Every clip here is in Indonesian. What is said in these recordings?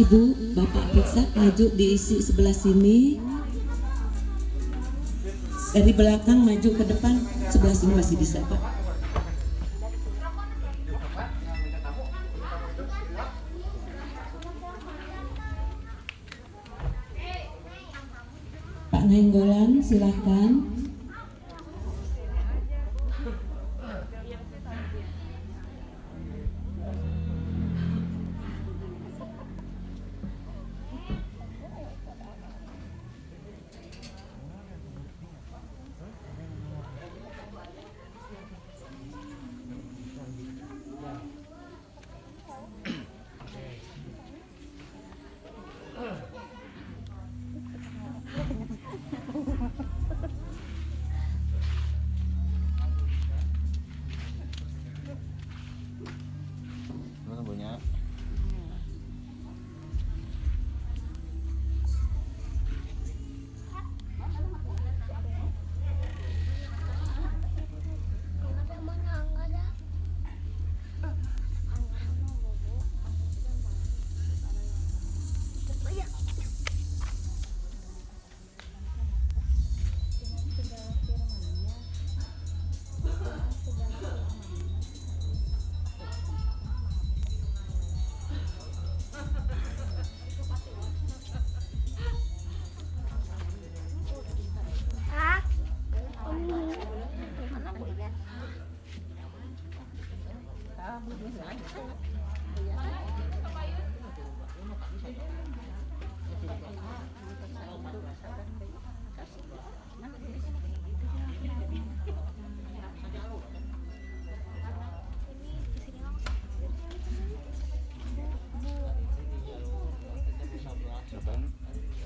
Ibu, Bapak bisa maju diisi sebelah sini. Dari belakang maju ke depan, sebelah sini masih bisa, Pak. Pak Nainggolan, silahkan. Mana punya?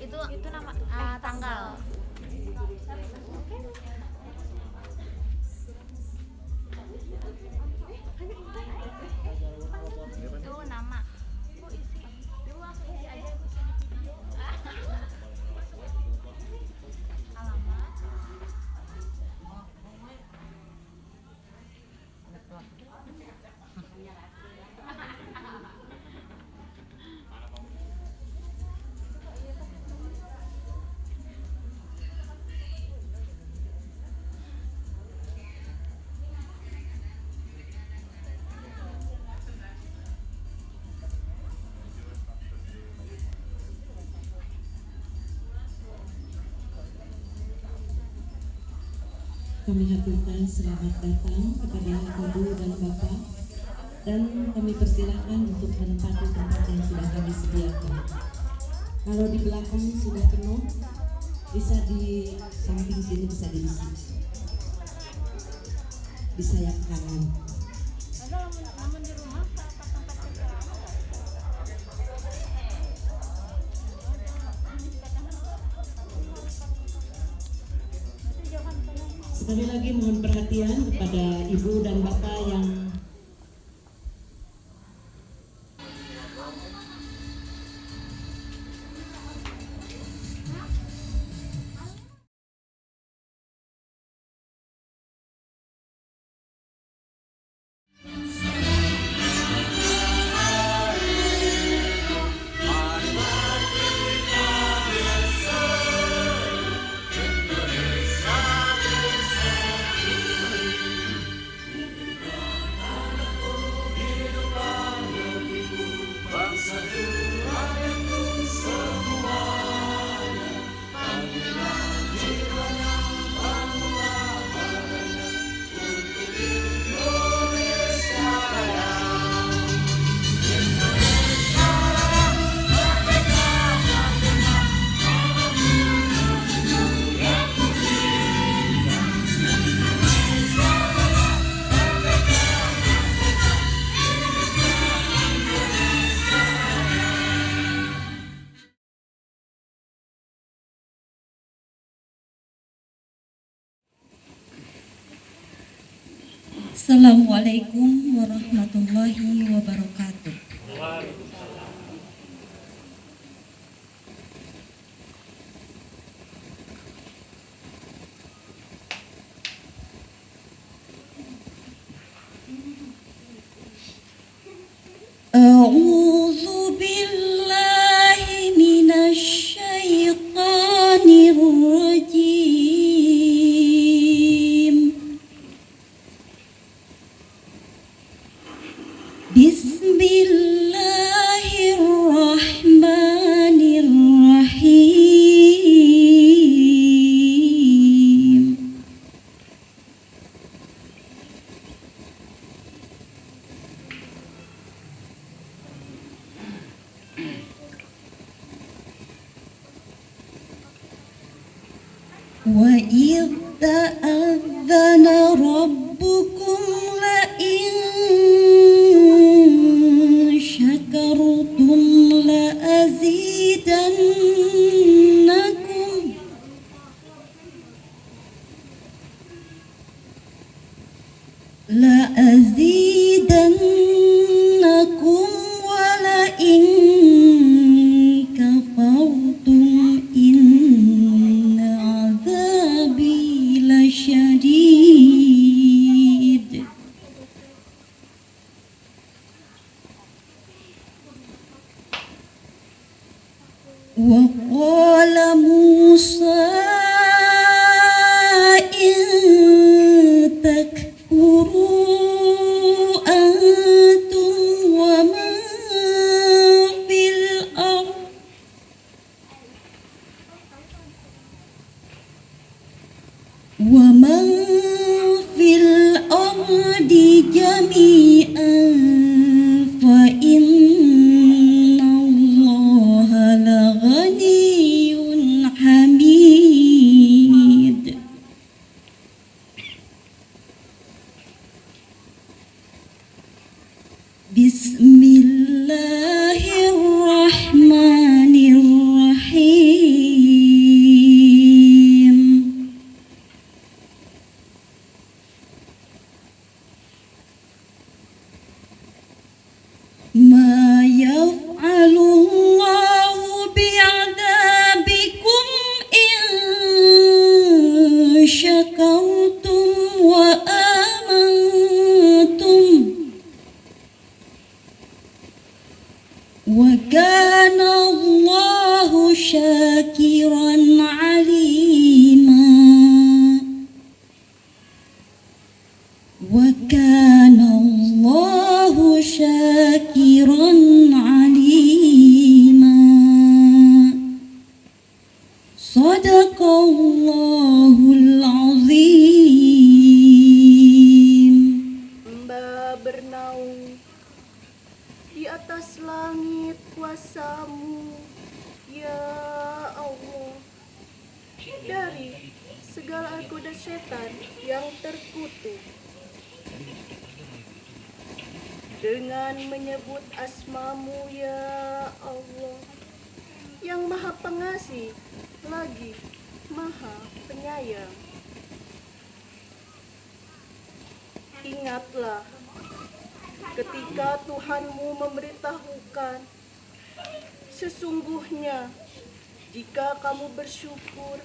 Itu nama tanggal. Itu nama. Alamat. Kami haturkan selamat datang kepada Ibu dan Bapak, dan kami persilakan untuk menempati tempat yang sudah kami sediakan. Kalau di belakang sudah penuh, bisa di samping sini bisa diisi. Di sayap kanan. Namun di rumah Sekali lagi mohon perhatian kepada Ibu dan Bapak yang Assalamualaikum warahmatullahi wabarakatuh. A'udzu billahi تأذن ربكم لئن شكرتم لأزيدنكم ولئن كفرتم إن عذابي لشديد. وقال موسى إن تكفروا أنتم ومن في الأرض جميعا فإن الله لغني حميد. بسم الله الرحمن الرحيم. ما يفعل الله بعذابكم إن شكرتم وآمنتم وكان الله شاكرا عليما. وكان الله شاكرا عليما. صدق الله العظيم. Hamba bernaung di atas langit kuasamu, ya Allah, dari segala goda setan yang terkutuk. Dengan menyebut asmamu, ya Allah, yang maha pengasih lagi maha penyayang. Ingatlah ketika Tuhanmu memberitahukan, sesungguhnya jika kamu bersyukur,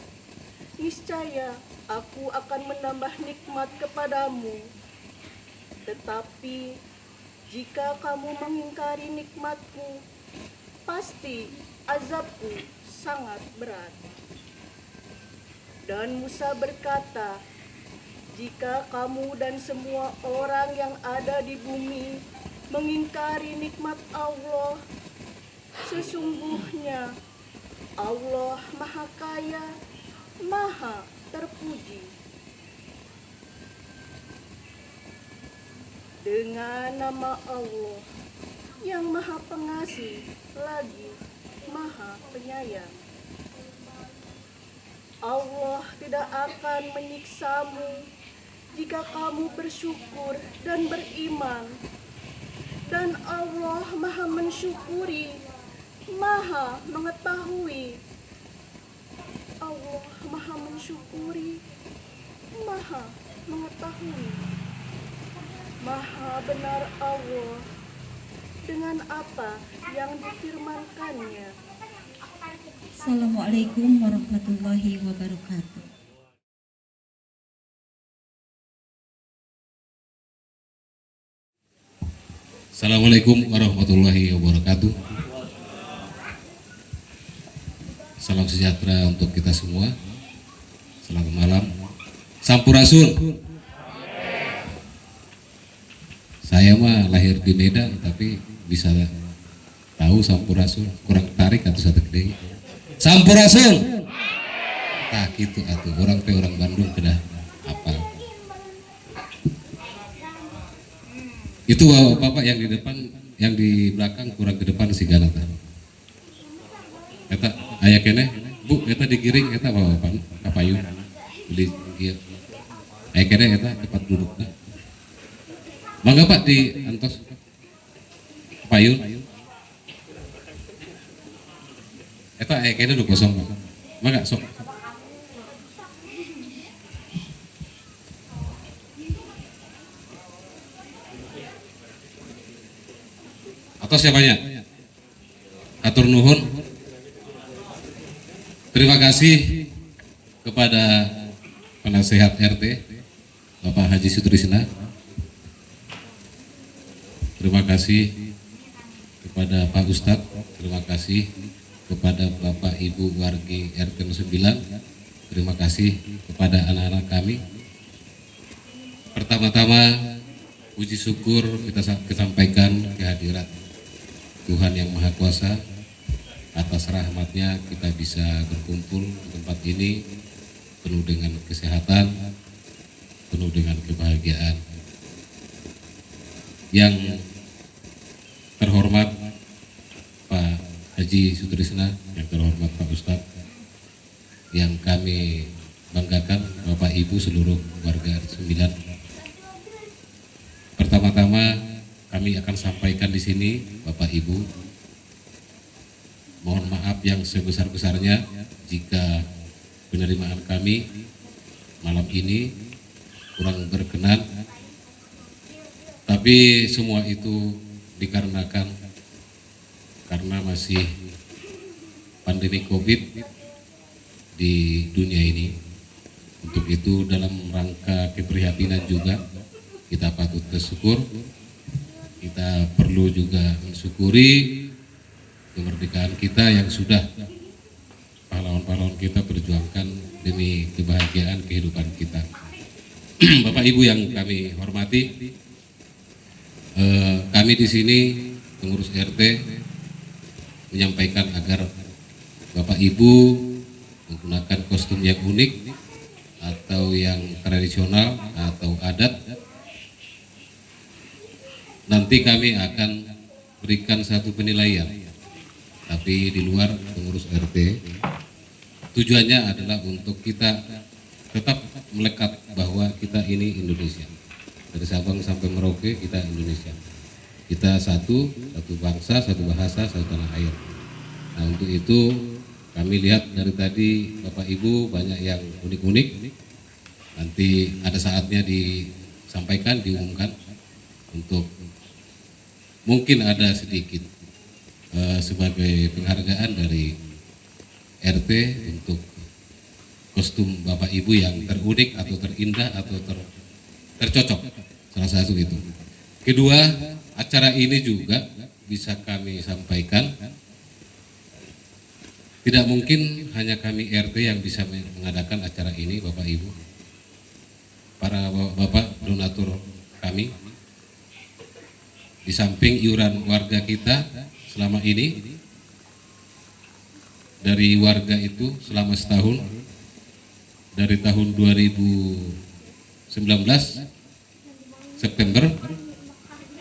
niscaya aku akan menambah nikmat kepadamu. Tetapi jika kamu mengingkari nikmatku, pasti azabku sangat berat. Dan Musa berkata, jika kamu dan semua orang yang ada di bumi mengingkari nikmat Allah, sesungguhnya Allah Maha Kaya, Maha Terpuji. Dengan nama Allah yang Maha Pengasih lagi Maha Penyayang. Allah tidak akan menyiksamu jika kamu bersyukur dan beriman. Dan Allah Maha mensyukuri, Maha mengetahui. Allah Maha mensyukuri, Maha mengetahui. Maha benar Allah dengan apa yang difirmankannya. Assalamualaikum warahmatullahi wabarakatuh. Assalamualaikum warahmatullahi wabarakatuh. Salam sejahtera untuk kita semua. Selamat malam. Sampurasun. Saya mah lahir di Medan tapi bisa tahu Sampurasun, kurang tarik atau satu gede. Sampurasun. Nah gitu atuh, orang Bandung sudah apa? Itu bapak yang di depan, yang di belakang kurang ke depan si Gana tah. Eta aya keneh, Bu, eta digiring eta bapak kapayun. Di kena eta tempat duduknya. Mangga Pak di antos payun. Eta kena udah kosong Pak. Mangga sok. Atau siapanya? Atur nuhun. Terima kasih kepada penasehat RT Bapak Haji Sutrisna. Terima kasih kepada Pak Ustadz. Terima kasih kepada Bapak Ibu wargi RT 9. Terima kasih kepada anak-anak kami. Pertama-tama puji syukur kita sampaikan kehadirat Tuhan Yang Maha Kuasa. Atas rahmatnya kita bisa berkumpul di tempat ini penuh dengan kesehatan, penuh dengan kebahagiaan. Yang terhormat Pak Haji Sutrisna, yang terhormat Pak Ustadz, yang kami banggakan Bapak Ibu seluruh warga 9. Pertama-tama kami akan sampaikan di sini Bapak Ibu, mohon maaf yang sebesar-besarnya jika penerimaan kami malam ini kurang berkenan, tapi semua itu dikarenakan karena masih pandemi COVID di dunia ini. Untuk itu dalam rangka keprihatinan juga kita patut bersyukur, kita perlu juga mensyukuri kemerdekaan kita yang sudah pahlawan-pahlawan kita perjuangkan demi kebahagiaan kehidupan kita. Bapak Ibu yang kami hormati, kami di sini pengurus RT menyampaikan agar Bapak Ibu menggunakan kostum yang unik atau yang tradisional atau adat. Nanti kami akan berikan satu penilaian, tapi di luar pengurus RT. Tujuannya adalah untuk kita tetap melekat bahwa kita ini Indonesia. Dari Sabang sampai Merauke kita Indonesia. Kita satu bangsa, satu bahasa, satu tanah air. Nah untuk itu kami lihat dari tadi Bapak Ibu banyak yang unik-unik. Nanti ada saatnya disampaikan, diumumkan untuk mungkin ada sedikit sebagai penghargaan dari RT untuk kostum Bapak Ibu yang terunik atau terindah atau tercocok, salah satu itu. Kedua, acara ini juga bisa kami sampaikan, tidak mungkin hanya kami RT yang bisa mengadakan acara ini, Bapak Ibu. Para Bapak donatur kami, di samping iuran warga kita selama ini, dari warga itu selama setahun, dari tahun 2019 September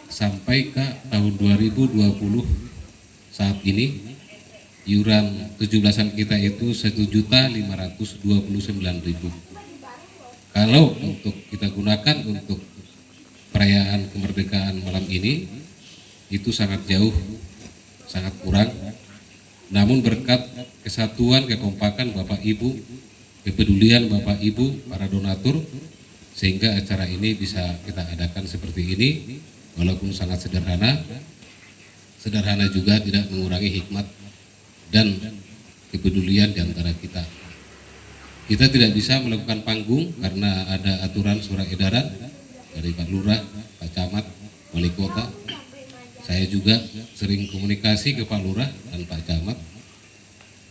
sampai ke tahun 2020 saat ini, iuran 17-an kita itu 1.529.000. Kalau untuk kita gunakan untuk perayaan kemerdekaan malam ini, itu sangat jauh, sangat kurang. Namun berkat kesatuan, kekompakan Bapak Ibu, kepedulian Bapak Ibu, para donatur, sehingga acara ini bisa kita adakan seperti ini, walaupun sangat sederhana. Sederhana juga tidak mengurangi hikmat dan kepedulian di antara kita. Kita tidak bisa melakukan panggung karena ada aturan surat edaran dari Pak Lurah, Pak Camat, Wali Kota. Saya juga sering komunikasi ke Pak Lurah dan Pak Camat.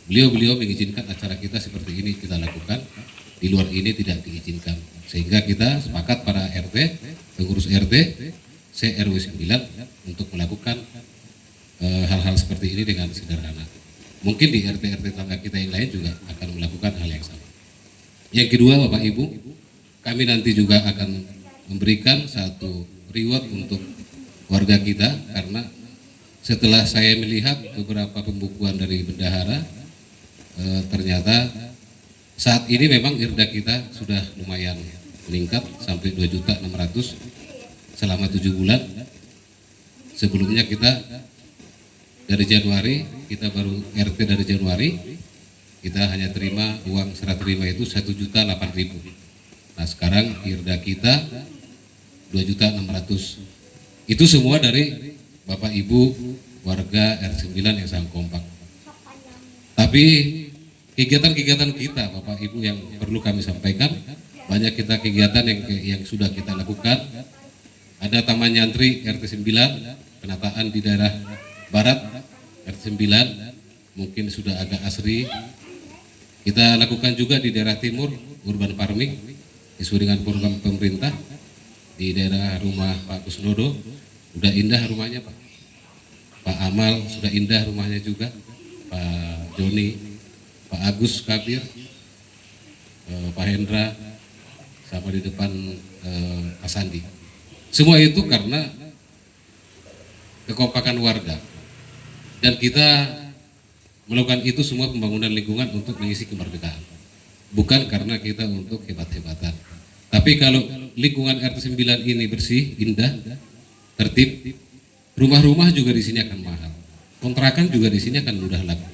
Beliau mengizinkan acara kita seperti ini kita lakukan. Di luar ini tidak diizinkan. Sehingga kita sepakat para RT, pengurus RT, CRW 9 untuk melakukan hal-hal seperti ini dengan sederhana. Mungkin di RT-RT tangga kita yang lain juga akan melakukan hal yang sama. Yang kedua, Bapak Ibu, kami nanti juga akan memberikan satu reward untuk warga kita, karena setelah saya melihat beberapa pembukuan dari bendahara, ternyata saat ini memang IRDA kita sudah lumayan meningkat sampai 2.600.000 selama 7 bulan. Sebelumnya kita dari Januari, kita baru RT dari Januari, kita hanya terima uang serah terima itu 1.008.000. Nah sekarang IRDA kita 2.600.000. Itu semua dari Bapak Ibu warga R9 yang sangat kompak. Tapi kegiatan-kegiatan kita Bapak Ibu yang perlu kami sampaikan, banyak kita kegiatan yang sudah kita lakukan. Ada Taman Nyantri RT 9, penataan di daerah barat RT 9 mungkin sudah agak asri. Kita lakukan juga di daerah timur urban farming sesuai dengan program pemerintah di daerah rumah Pak Kusnodo. Sudah indah rumahnya Pak. Pak Amal sudah indah rumahnya juga. Pak Joni, Pak Agus Kabir, Pak Hendra, sama di depan Pak Sandi. Semua itu karena kekompakan warga. Dan kita melakukan itu semua pembangunan lingkungan untuk mengisi kemerdekaan. Bukan karena kita untuk hebat-hebatan. Tapi kalau lingkungan RT 9 ini bersih, indah, tertib, rumah-rumah juga di sini akan mahal. Kontrakan juga di sini akan mudah laku.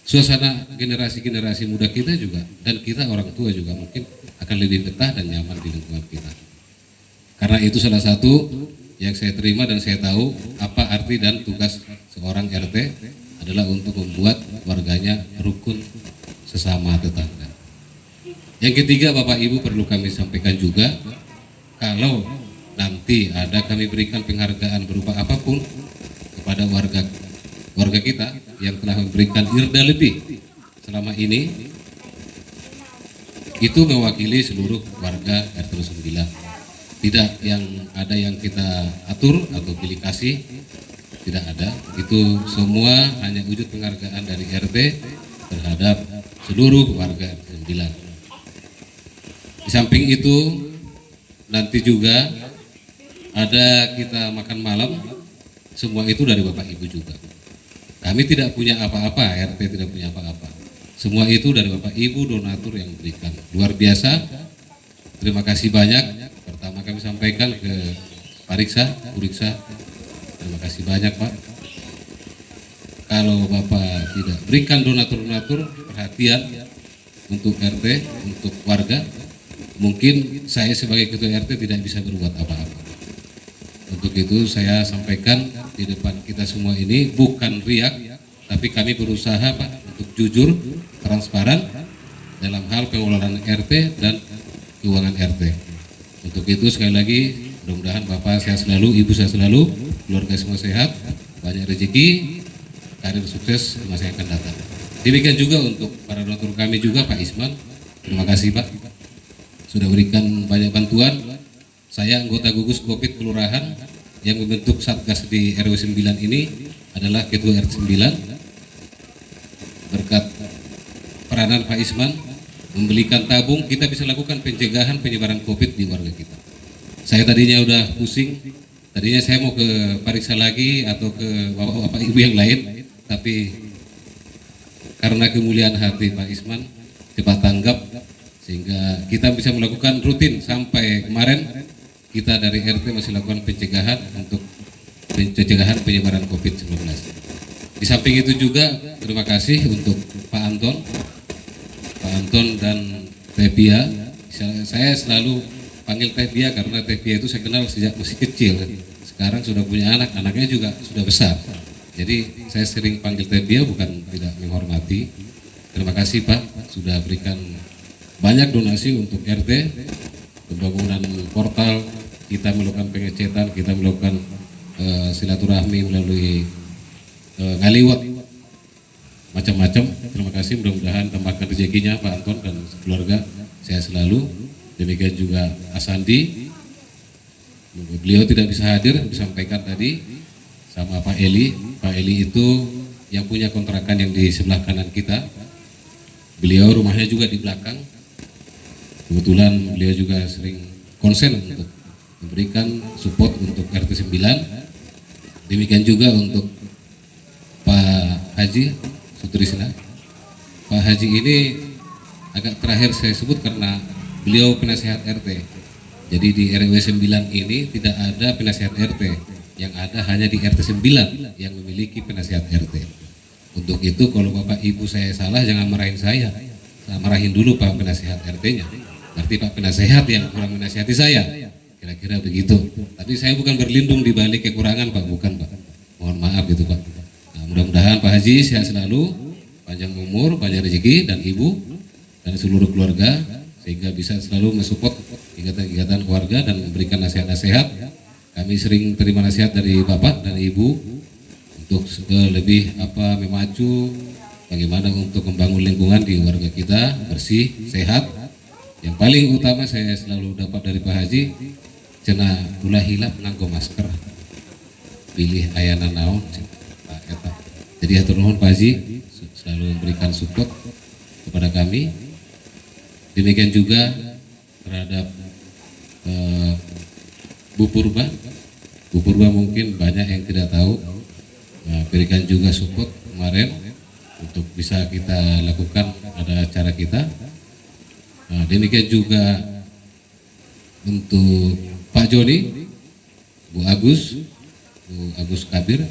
Suasana generasi-generasi muda kita juga dan kita orang tua juga mungkin akan lebih betah dan nyaman di lingkungan kita. Karena itu salah satu yang saya terima dan saya tahu apa arti dan tugas seorang RT adalah untuk membuat warganya rukun sesama tetangga. Yang ketiga Bapak Ibu perlu kami sampaikan juga, kalau nanti ada kami berikan penghargaan berupa apapun kepada warga kita yang telah memberikan IRDA lebih selama ini, itu mewakili seluruh warga RT 9. Tidak yang ada yang kita atur atau pilih kasih, tidak ada. Itu semua hanya wujud penghargaan dari RT terhadap seluruh warga RT 9. Di samping itu nanti juga ada kita makan malam, semua itu dari Bapak Ibu juga. Kami tidak punya apa-apa, RT tidak punya apa-apa. Semua itu dari Bapak Ibu donatur yang berikan. Luar biasa. Terima kasih banyak. Pertama kami sampaikan ke Pak Riksa, Bu Riksa. Terima kasih banyak Pak. Kalau Bapak tidak berikan donatur-donatur perhatian untuk RT, untuk warga, mungkin saya sebagai ketua RT tidak bisa berbuat apa-apa. Untuk itu saya sampaikan di depan kita semua ini bukan riak, tapi kami berusaha Pak untuk jujur, transparan dalam hal pengelolaan RT dan keuangan RT. Untuk itu sekali lagi mudah-mudahan Bapak sehat selalu, Ibu sehat selalu, keluarga semua sehat, banyak rezeki, karir sukses di masa yang akan datang. Demikian juga untuk para donatur kami juga Pak Isman, terima kasih Pak sudah berikan banyak bantuan. Saya anggota gugus Covid kelurahan yang membentuk Satgas di RW 9 ini adalah Ketua RT 9. Berkat peranan Pak Isman membelikan tabung, kita bisa lakukan pencegahan penyebaran Covid di warga kita. Saya tadinya udah pusing, tadinya saya mau ke Pariksa lagi atau ke bapak-bapak ibu yang lain, tapi karena kemuliaan hati Pak Isman cepat tanggap sehingga kita bisa melakukan rutin. Sampai kemarin kita dari RT masih lakukan pencegahan untuk pencegahan penyebaran COVID-19. Di samping itu juga terima kasih untuk Pak Anton dan Teh Pia. Saya selalu panggil Teh Pia karena Teh Pia itu saya kenal sejak masih kecil. Sekarang sudah punya anak, anaknya juga sudah besar. Jadi saya sering panggil Teh Pia, bukan tidak menghormati. Terima kasih Pak sudah berikan banyak donasi untuk RT, pembangunan portal, kita melakukan pengecetan, kita melakukan silaturahmi melalui ngaliwat macam-macam. Terima kasih, mudah-mudahan tambahkan rezekinya Pak Anton dan keluarga sehat selalu. Demikian juga Asandi, beliau tidak bisa hadir, disampaikan tadi sama Pak Eli. Pak Eli itu yang punya kontrakan yang di sebelah kanan kita. Beliau rumahnya juga di belakang. Kebetulan beliau juga sering konsen untuk memberikan support untuk RT 9. Demikian juga untuk Pak Haji Sutrisna. Pak Haji ini agak terakhir saya sebut karena beliau penasehat RT. Jadi di RW 9 ini tidak ada penasehat RT, yang ada hanya di RT 9 yang memiliki penasehat RT. Untuk itu kalau Bapak Ibu saya salah jangan marahin saya marahin dulu Pak penasehat RT-nya. Berarti Pak penasehat yang kurang menasihati saya, kira-kira begitu. Tapi saya bukan berlindung di balik kekurangan Pak, bukan Pak. Mohon maaf gitu Pak. Nah, mudah-mudahan Pak Haji sehat selalu, panjang umur, banyak rezeki dan ibu dan seluruh keluarga, sehingga bisa selalu mensupport kegiatan-kegiatan keluarga dan memberikan nasihat-nasihat. Kami sering terima nasihat dari Bapak dan Ibu untuk lebih memacu bagaimana untuk membangun lingkungan di warga kita bersih, sehat. Yang paling utama saya selalu dapat dari Pak Haji, cenah ulah hilap nganggo masker. Pilih ayana naon, Pak eta. Jadi hatur nuhun Pak Haji selalu memberikan support kepada kami. Demikian juga terhadap Bu Purba. Bu Purba mungkin banyak yang tidak tahu. Berikan juga support kemarin untuk bisa kita lakukan ada acara kita. Demikian juga untuk Pak Joni, Bu Agus Kabir,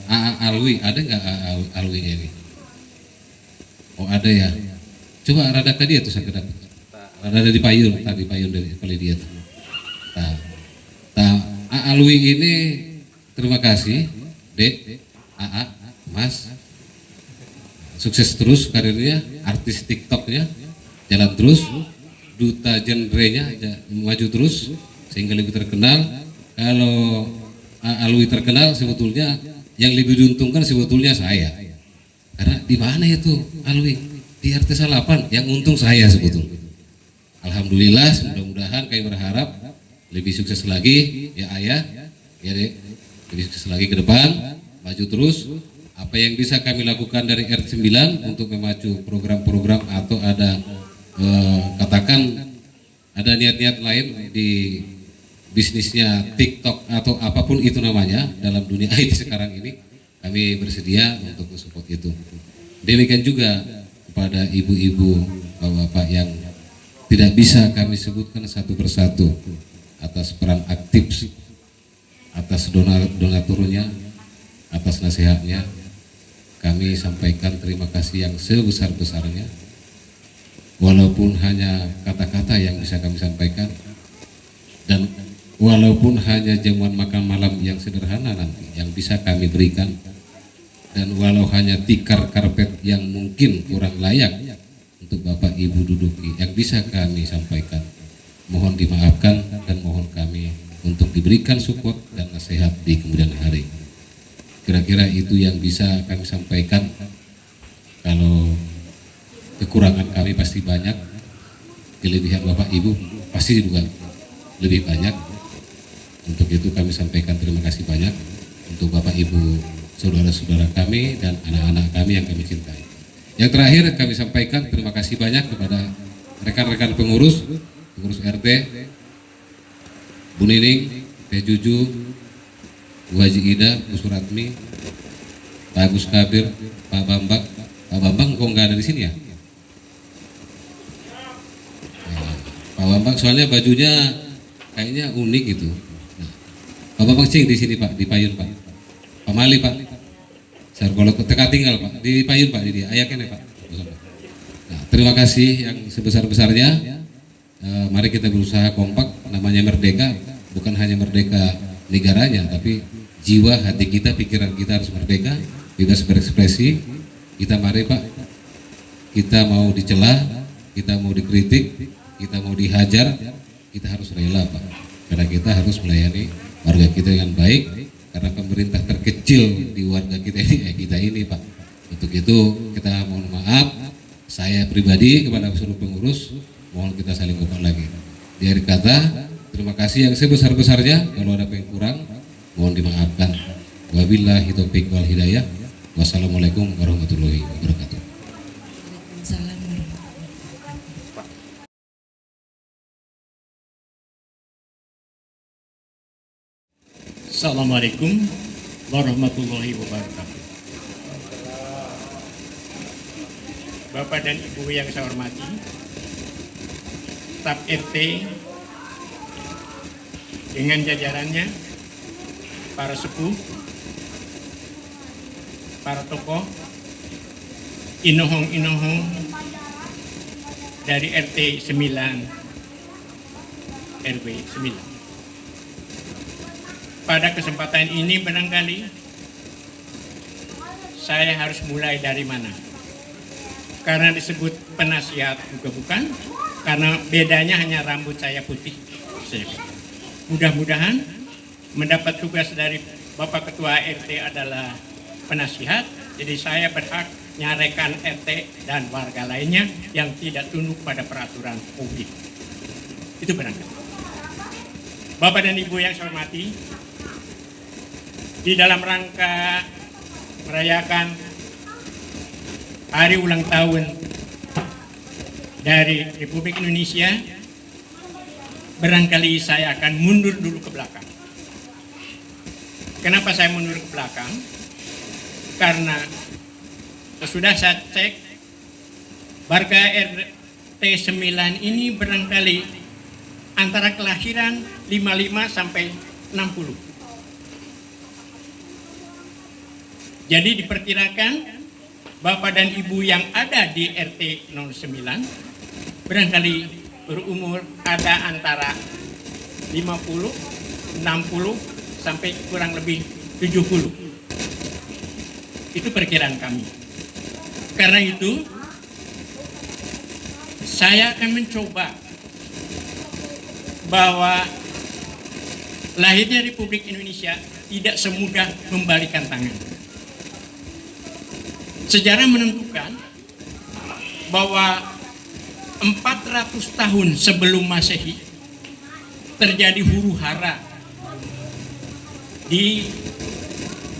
AA Alwi, ada nggak AA Alwi ini? Oh ada ya. Coba rada ke dia tuh saya dapat. Rada di payun, tadi payun dari kali dia tuh. AA Alwi ini terima kasih, Dek, AA, Mas. Sukses terus karirnya, artis TikToknya jalan terus, duta genrenya maju terus sehingga lebih terkenal. Kalau Alwi terkenal sebetulnya yang lebih diuntungkan sebetulnya saya. Karena di mana itu Alwi? Di RT 8 yang untung saya sebetulnya. Alhamdulillah, mudah-mudahan kami berharap lebih sukses lagi ya Ayah, ya Dek, lebih sukses lagi ke depan, maju terus. Apa yang bisa kami lakukan dari RT 9 untuk memacu program-program atau ada katakan ada niat-niat lain di bisnisnya TikTok atau apapun itu namanya dalam dunia IT sekarang ini, kami bersedia untuk mensupport itu. Demikian juga kepada ibu-ibu, bapak-bapak yang tidak bisa kami sebutkan satu persatu atas peran aktif, atas donaturnya, atas nasihatnya, kami sampaikan terima kasih yang sebesar-besarnya. Walaupun hanya kata-kata yang bisa kami sampaikan, dan walaupun hanya jamuan makan malam yang sederhana nanti yang bisa kami berikan, dan walau hanya tikar karpet yang mungkin kurang layak untuk Bapak Ibu duduki yang bisa kami sampaikan, mohon dimaafkan dan mohon kami untuk diberikan support dan nasihat di kemudian hari. Kira-kira itu yang bisa kami sampaikan. Kalau kekurangan kami pasti banyak, kelebihan Bapak Ibu pasti juga lebih banyak. Untuk itu kami sampaikan terima kasih banyak untuk Bapak Ibu, saudara-saudara kami dan anak-anak kami yang kami cintai. Yang terakhir kami sampaikan terima kasih banyak kepada rekan-rekan pengurus RT, Bu Nining, Teh Juju, Bu Haji Ida, Bu Suratmi, Pak Agus Kabir, Pak Bambang. Pak Bambang kok nggak ada di sini ya? Pak Bambang soalnya bajunya kayaknya unik gitu. Nah, Pak Bambang cing di sini Pak, di payun Pak. Pak Mali Pak. Saya kalau teka tinggal Pak, di payun Pak, di dia. Ayakin ya Pak. Nah, terima kasih yang sebesar-besarnya. Mari kita berusaha kompak. Namanya merdeka, bukan hanya merdeka negaranya, tapi jiwa, hati kita, pikiran kita harus merdeka, bebas berekspresi. Kita mari Pak. Kita mau dicela, kita mau dikritik, kita mau dihajar, kita harus rela Pak, karena kita harus melayani warga kita dengan baik, karena pemerintah terkecil di warga kita ini Pak. Untuk itu kita mohon maaf, saya pribadi kepada seluruh pengurus, mohon kita saling kompak lagi. Di akhir kata, terima kasih yang sebesar-besarnya. Kalau ada yang kurang, mohon dimaafkan. Wabillahi taufiq wal hidayah. Wassalamualaikum warahmatullahi wabarakatuh. Waalaikumsalam warahmatullahi wabarakatuh. Assalamualaikum warahmatullahi wabarakatuh. Bapak dan Ibu yang saya hormati, staf RT dengan jajarannya, para sepuh, para tokoh, inohong-inohong dari RT 9 RW 9. Pada kesempatan ini barangkali saya harus mulai dari mana? Karena disebut penasihat juga bukan, karena bedanya hanya rambut saya putih. Mudah-mudahan mendapat tugas dari Bapak Ketua RT adalah penasihat, jadi saya berhak nyarekan RT dan warga lainnya yang tidak tunduk pada peraturan publik. Itu barangkali. Bapak dan Ibu yang saya hormati, di dalam rangka merayakan hari ulang tahun dari Republik Indonesia, barangkali saya akan mundur dulu ke belakang. Kenapa saya mundur ke belakang? Karena sudah saya cek, warga RT 9 ini barangkali antara kelahiran 55 sampai 60. Jadi diperkirakan Bapak dan Ibu yang ada di RT 09 barangkali berumur ada antara 50, 60 sampai kurang lebih 70. Itu perkiraan kami. Karena itu saya akan mencoba bahwa lahirnya Republik Indonesia tidak semudah membalikan tangan. Sejarah menentukan bahwa 400 tahun sebelum Masehi terjadi huru-hara di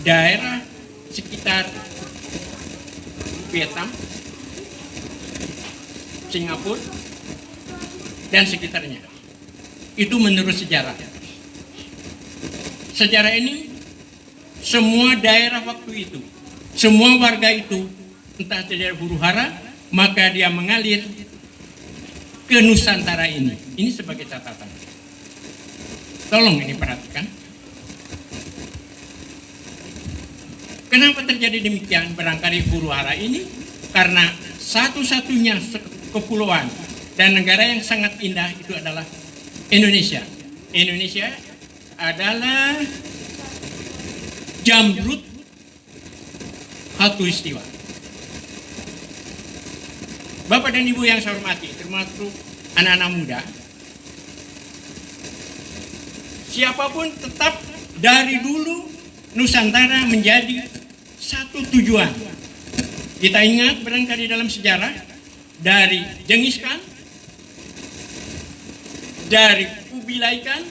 daerah sekitar Vietnam, Singapura, dan sekitarnya. Itu menurut sejarah. Sejarah ini semua daerah waktu itu, semua warga itu entah terjadi huru-hara, maka dia mengalir ke Nusantara ini. Ini sebagai catatan. Tolong ini perhatikan. Kenapa terjadi demikian? Barangkali huru-hara ini karena satu-satunya kepulauan dan negara yang sangat indah itu adalah Indonesia. Indonesia adalah jamrut khatulistiwa. Bapak dan Ibu yang saya hormati, termasuk anak-anak muda, siapapun tetap dari dulu Nusantara menjadi satu tujuan. Kita ingat barangkali dalam sejarah dari Genghis Khan, dari Kubilai Khan,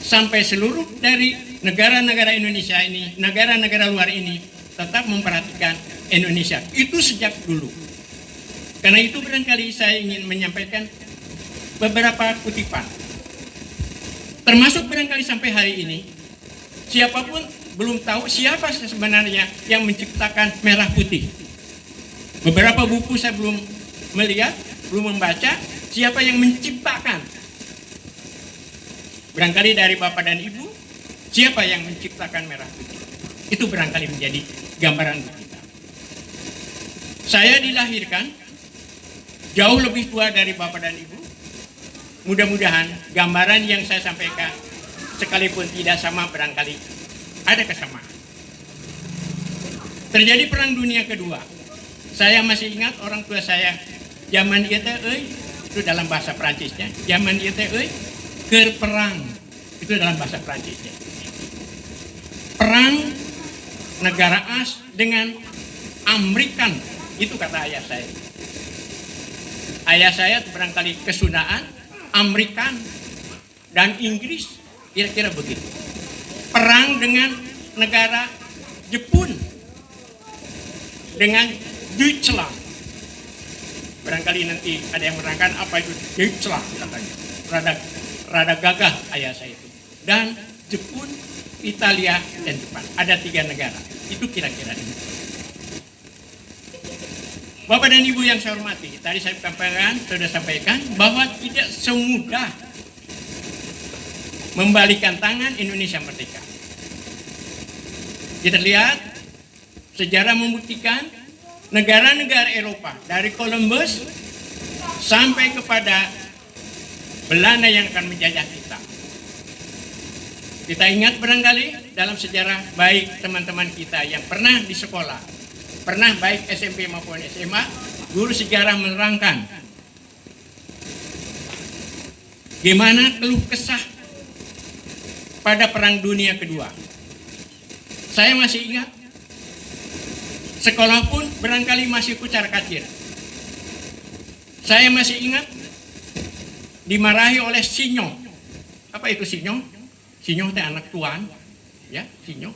sampai seluruh dari negara-negara Indonesia ini, negara-negara luar ini tetap memperhatikan Indonesia. Itu sejak dulu. Karena itu barangkali saya ingin menyampaikan beberapa kutipan. Termasuk barangkali sampai hari ini, siapapun belum tahu siapa sebenarnya yang menciptakan merah putih. Beberapa buku saya belum melihat, belum membaca siapa yang menciptakan. Barangkali dari Bapak dan Ibu, siapa yang menciptakan merah putih? Itu barangkali menjadi gambaran untuk kita. Saya dilahirkan jauh lebih tua dari Bapak dan Ibu. Mudah-mudahan gambaran yang saya sampaikan sekalipun tidak sama barangkali ada kesamaan. Terjadi Perang Dunia Kedua. Saya masih ingat orang tua saya zaman itu dalam bahasa Prancisnya. Zaman keur perang itu dalam bahasa Prancisnya. Perang negara AS dengan Amerikan, itu kata ayah saya. Ayah saya barangkali kesundaan, Amerikan dan Inggris, kira-kira begitu. Perang dengan negara Jepun, dengan Deutschland. Barangkali nanti ada yang menerangkan apa itu Deutschland katanya. Rada gagah ayah saya itu. Dan Jepun, Italia, dan Jepang. Ada 3 negara. Itu kira-kira ini. Bapak dan Ibu yang saya hormati, tadi saya sudah sampaikan bahwa tidak semudah membalikan tangan Indonesia merdeka. Kita lihat sejarah membuktikan negara-negara Eropa dari Columbus sampai kepada Belanda yang akan menjajah kita. Kita ingat barangkali dalam sejarah baik teman-teman kita yang pernah di sekolah, pernah baik SMP maupun SMA, guru sejarah menerangkan gimana keluh kesah pada Perang Dunia Kedua. Saya masih ingat, sekolah pun barangkali masih kucar-kacir. Saya masih ingat dimarahi oleh Sinyo. Apa itu Sinyo? Sinyo itu anak tuan, ya Sinyo.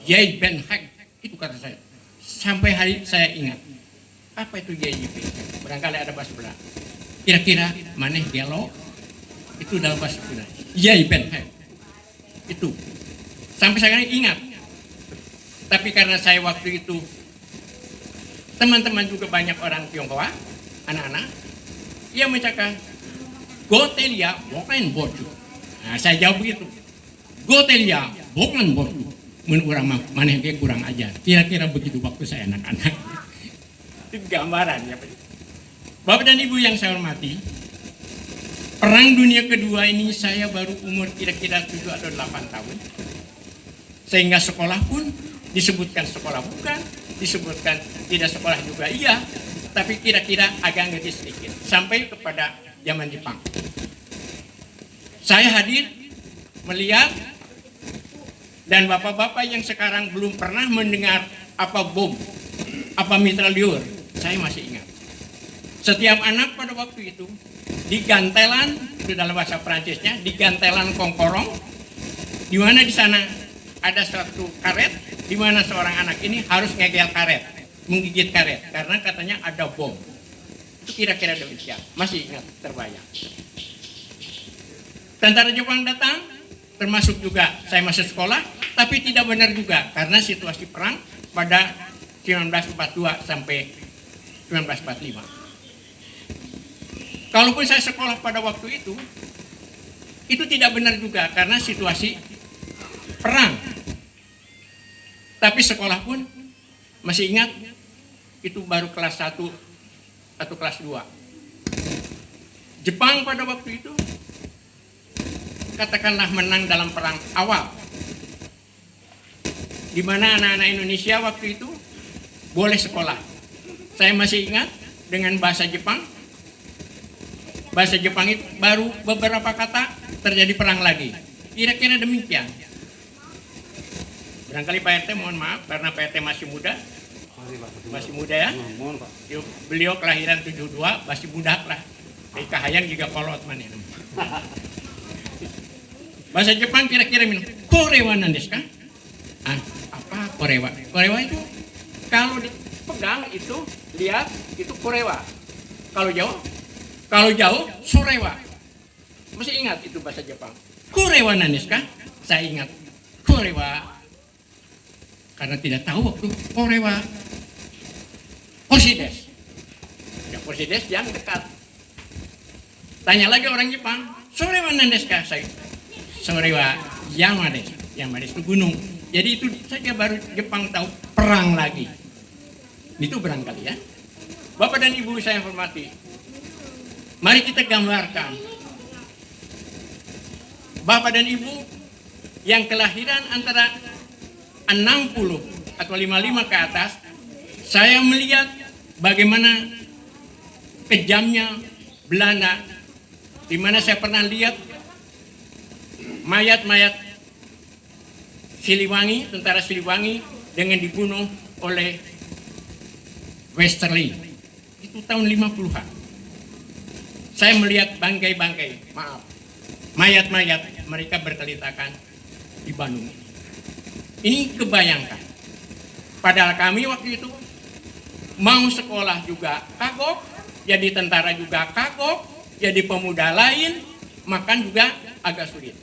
Yai Ben Hag, itu kata saya. Sampai hari saya ingat. Apa itu YIP? Barangkali ada bahasa Belanda. Kira-kira maneh dialog? Itu dalam bahasa Belanda. Yai Ben Hag. Itu. Sampai saya ingat. Tapi karena saya waktu itu teman-teman juga banyak orang Tionghoa, anak-anak, ia mencakap Gotelia bukan boju. Nah, saya jawab begitu. Gotelia bukan boju. Menurut orang maneh dia kurang ajar. Kira-kira begitu waktu saya anak-anak. Itu gambaran ya. Bapak dan Ibu yang saya hormati, Perang Dunia Kedua ini saya baru umur kira-kira 7 atau 8 tahun. Sehingga sekolah pun disebutkan sekolah bukan, disebutkan tidak sekolah juga iya, tapi kira-kira agak ngerti sedikit. Sampai kepada zaman Jepang. Saya hadir melihat, dan bapak-bapak yang sekarang belum pernah mendengar apa bom, apa mitrailleur, saya masih ingat. Setiap anak pada waktu itu digantelan, itu dalam bahasa Prancisnya, digantelan kongkorong, di mana di sana ada suatu karet, di mana seorang anak ini harus ngegel karet, menggigit karet, karena katanya ada bom. Itu kira-kira demikian, masih ingat, terbayang. Tentara Jepang datang, termasuk juga saya masuk sekolah, tapi tidak benar juga, karena situasi perang pada 1942 sampai 1945. Kalaupun saya sekolah pada waktu itu tidak benar juga, karena situasi perang. Tapi sekolah pun masih ingat, itu baru kelas 1 atau kelas 2. Jepang pada waktu itu katakanlah menang dalam perang awal, di mana anak-anak Indonesia waktu itu boleh sekolah. Saya masih ingat dengan bahasa Jepang. Bahasa Jepang itu baru beberapa kata terjadi perang lagi. Kira-kira demikian. Barangkali Pak RT mohon maaf karena Pak RT masih muda. Masih muda ya. Beliau kelahiran 72, masih muda lah. Kayak kahayang juga kolot mana. Bahasa Jepang kira-kira minum korewa nandesu kan? Apa korewa? Korewa itu kalau dipegang itu lihat itu korewa. Kalau jauh sorewa. Masih ingat itu bahasa Jepang. Korewa nandesu kan? Saya ingat korewa. Karena tidak tahu waktu korewa. Koshides. Ya koshides yang dekat. Tanya lagi orang Jepang, sorewa nandesu ka? Saya Sorewa Yamades. Yamades itu gunung. Jadi itu saja baru Jepang tahu perang lagi. Itu barangkali ya. Bapak dan Ibu saya hormati. Mari kita gambarkan. Bapak dan Ibu yang kelahiran antara 60 atau 55 ke atas, saya melihat bagaimana kejamnya Belanda, di mana saya pernah lihat mayat-mayat Siliwangi, tentara Siliwangi dengan dibunuh oleh Westerly. Itu tahun 50-an. Saya melihat bangkai-bangkai, mayat-mayat mereka berkelitakan di Bandung. Ini kebayangkan. Padahal kami waktu itu mau sekolah juga kagok, jadi tentara juga kagok, jadi pemuda lain, makan juga agak sulit.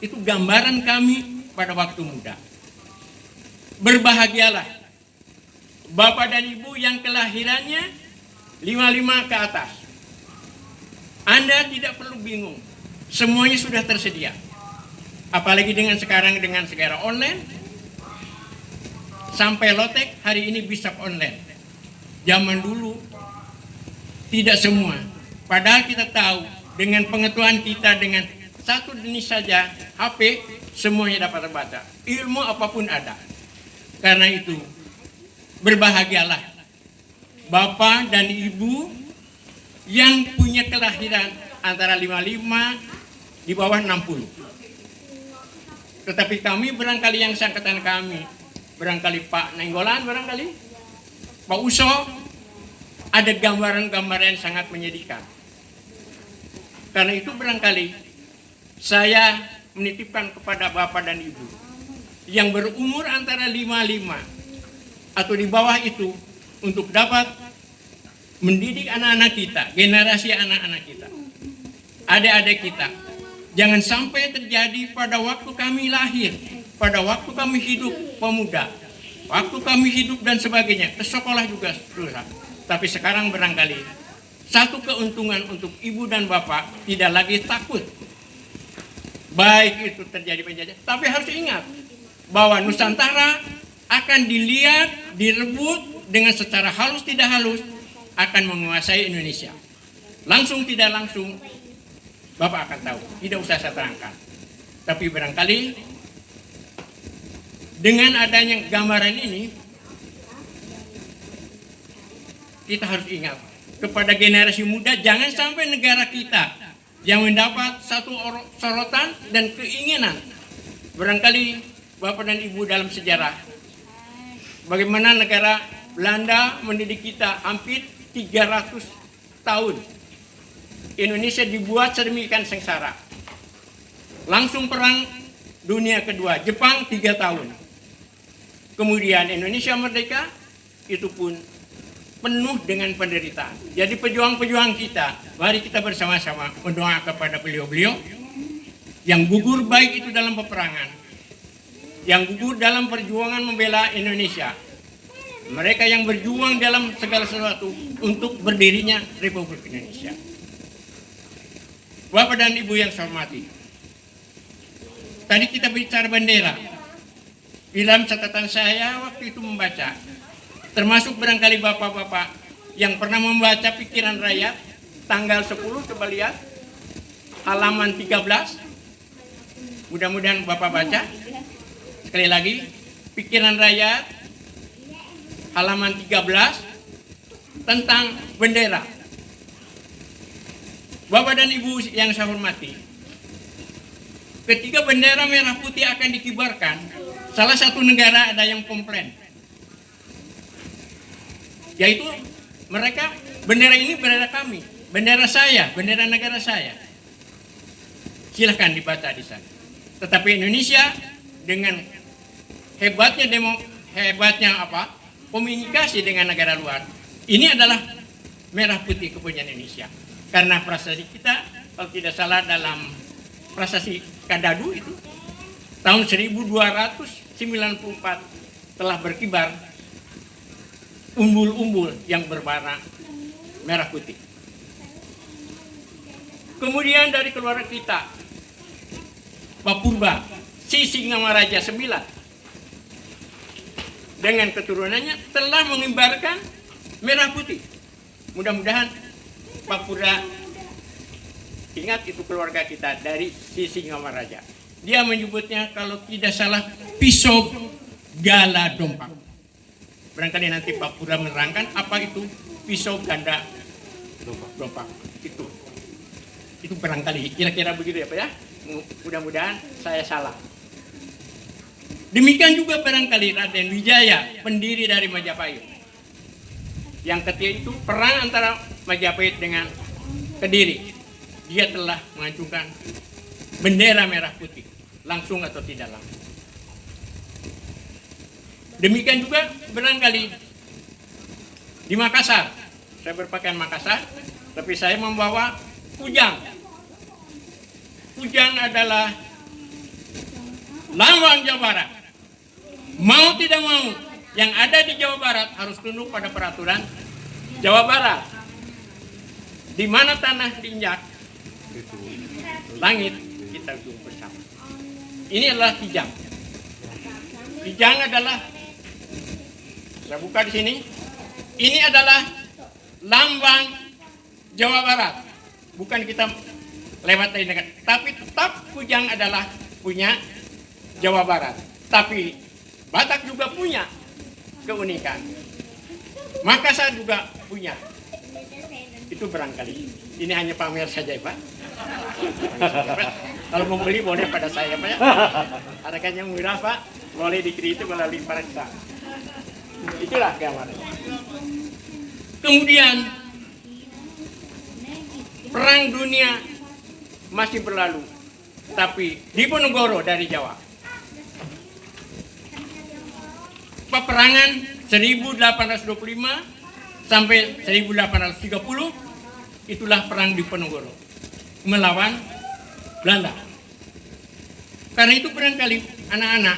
Itu gambaran kami pada waktu muda. Berbahagialah Bapak dan Ibu yang kelahirannya 55 ke atas. Anda tidak perlu bingung. Semuanya sudah tersedia. Apalagi dengan sekarang dengan segala online. Sampai lotek hari ini bisa online. Zaman dulu tidak semua. Padahal kita tahu dengan pengetahuan kita dengan satu jenis saja HP semuanya dapat terbaca. Ilmu apapun ada. Karena itu berbahagialah Bapak dan Ibu yang punya kelahiran antara 55 di bawah 60. Tetapi kami barangkali yang seangkatan kami, barangkali Pak Nainggolan, barangkali Pak Uso, ada gambaran-gambaran yang sangat menyedihkan. Karena itu barangkali saya menitipkan kepada Bapak dan Ibu yang berumur antara 55 atau di bawah itu untuk dapat mendidik anak-anak kita, generasi anak-anak kita, adik-adik kita. Jangan sampai terjadi pada waktu kami lahir, pada waktu kami hidup pemuda, waktu kami hidup dan sebagainya, ke sekolah juga susah. Tapi sekarang barangkali satu keuntungan untuk ibu dan bapak tidak lagi takut. Baik itu terjadi penjajah, tapi harus ingat bahwa Nusantara akan dilihat, direbut dengan secara halus tidak halus akan menguasai Indonesia. Langsung tidak langsung Bapak akan tahu, tidak usah saya terangkan. Tapi barangkali dengan adanya gambaran ini kita harus ingat kepada generasi muda, jangan sampai negara kita yang mendapat satu sorotan dan keinginan. Barangkali Bapak dan Ibu dalam sejarah bagaimana negara Belanda mendidik kita hampir 300 tahun. Indonesia dibuat sedemikian sengsara. Langsung perang dunia kedua, Jepang 3 tahun. Kemudian Indonesia merdeka, itu pun penuh dengan penderitaan. Jadi pejuang-pejuang kita, mari kita bersama-sama mendoa kepada beliau-beliau yang gugur baik itu dalam peperangan, yang gugur dalam perjuangan membela Indonesia. Mereka yang berjuang dalam segala sesuatu untuk berdirinya Republik Indonesia. Bapak dan Ibu yang saya hormati, tadi kita bicara bendera. Dalam catatan saya waktu itu membaca, termasuk barangkali bapak-bapak yang pernah membaca Pikiran Rakyat, tanggal 10, coba lihat, halaman 13. Mudah-mudahan Bapak baca. Sekali lagi, Pikiran Rakyat, halaman 13, tentang bendera. Bapak dan Ibu yang saya hormati, ketika bendera merah putih akan dikibarkan, salah satu negara ada yang komplain, yaitu mereka, bendera ini bendera kami, bendera saya, bendera negara saya. Silahkan dibaca di sana. Tetapi Indonesia dengan hebatnya komunikasi dengan negara luar, ini adalah merah putih kepunyaan Indonesia. Karena prasasti kita, kalau tidak salah dalam prasasti Kadadu itu tahun 1294 telah berkibar umbul-umbul yang berwarna merah putih. Kemudian dari keluarga kita, Pak Purba, si Singamaraja 9 dengan keturunannya telah mengibarkan merah putih. Mudah-mudahan Pak Purba ingat itu keluarga kita dari si Singamaraja. Dia menyebutnya kalau tidak salah pisau gala dompak. Barangkali nanti Pak Purba menerangkan apa itu pisau ganda dompak. Itu barangkali kira-kira begitu ya Pak ya. Mudah-mudahan saya salah. Demikian juga barangkali Raden Wijaya, pendiri dari Majapahit. Yang ketiga itu perang antara Majapahit dengan Kediri. Dia telah mengacungkan bendera merah putih, langsung atau tidak langsung. Demikian juga barangkali di Makassar. Saya berpakaian Makassar, tapi saya membawa kujang. Kujang adalah lambang Jawa Barat. Mau tidak mau, yang ada di Jawa Barat harus tunduk pada peraturan Jawa Barat. Di mana tanah diinjak, itu langit kita duduk bersama. Ini adalah kijang. Kijang adalah, saya buka di sini. Ini adalah lambang Jawa Barat. Bukan kita lewat dari negara, tapi tetap kijang adalah punya Jawa Barat. Tapi Batak juga punya keunikan. Makassar juga punya. Itu barangkali. Ini hanya pamer saja, Pak. Kalau mau beli boleh pada saya, Pak ya. Harganya murah, Pak. Boleh dikritik melalui Pareksa. Itulah gambarnya. Kemudian Perang Dunia masih berlalu, tapi Diponegoro dari Jawa. Peperangan 1825 sampai 1830 itulah perang Diponegoro melawan Belanda. Karena itu barangkali anak-anak